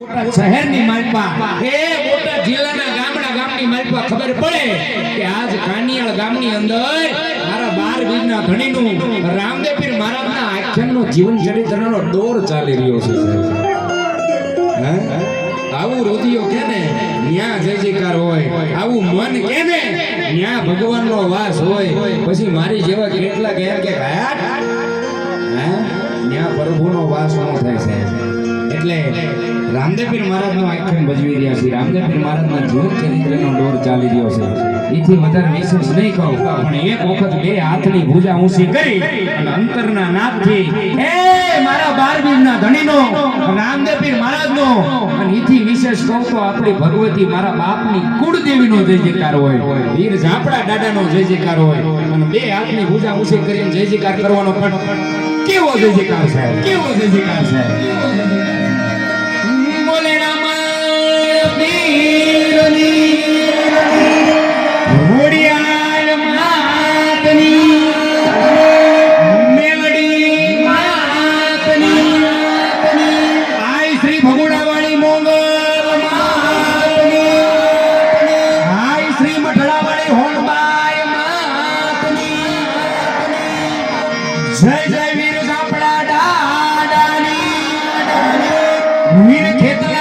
શહેરની માલપા એ મોટા જિલ્લાના ગામની માલપા ખબર પડે કે આજ કાનિયાળ ગામની અંદર મારા 12 બીજના ધણીનું રામદેવપીર મહારાજના આખ્યાનનો જીવન ચરિત્રનો દોર ચાલી રહ્યો છે હે આવું રુધિયો કે ને ન્યા જય જયકાર હોય, આવું મન કે ને ન્યા ભગવાનનો વાસ હોય. પછી મારી જેવા કેટલા કે હાટ હે ન્યા પ્રભુનો વાસ ન થાય છે. એટલે રામદેવપીર મહારાજનો આખ્યાન ભજવી રહ્યા છે. રામદેવપીર મહારાજના જીવન ચરિત્રનો દોર ચાલી રહ્યો છે. એથી વધારે વિશેષ નહીં કહું, પણ એક વખત બે હાથની ભુજા ઊંચી કરી અને અંતરના નાદથી એ મારા 12 બીજના ધણીનો રામદેવપીર મહારાજનો, અને એથી વિશેષ કહું તો આપણી ભગવતી મારા બાપની કુળદેવીનો જય જયકાર હોય, વીર ઝાપડા દાદાનો જય જયકાર હોય. અને બે હાથની ભુજા ઊંચી કરીને જય જયકાર કરવાનો પણ કેવો જય જયકાર છે, કેવો જય જયકાર છે. બોલે રામાપીરની ઘોડિયાળ માતની મેલડી માતની આઈ શ્રી ભગુડાવાળી મોંગલ માતની આઈ શ્રી મઠડાવાળી હોણબાઈ માતની જય જય વીર ઝાપડા દાદાની વીર ખેતલા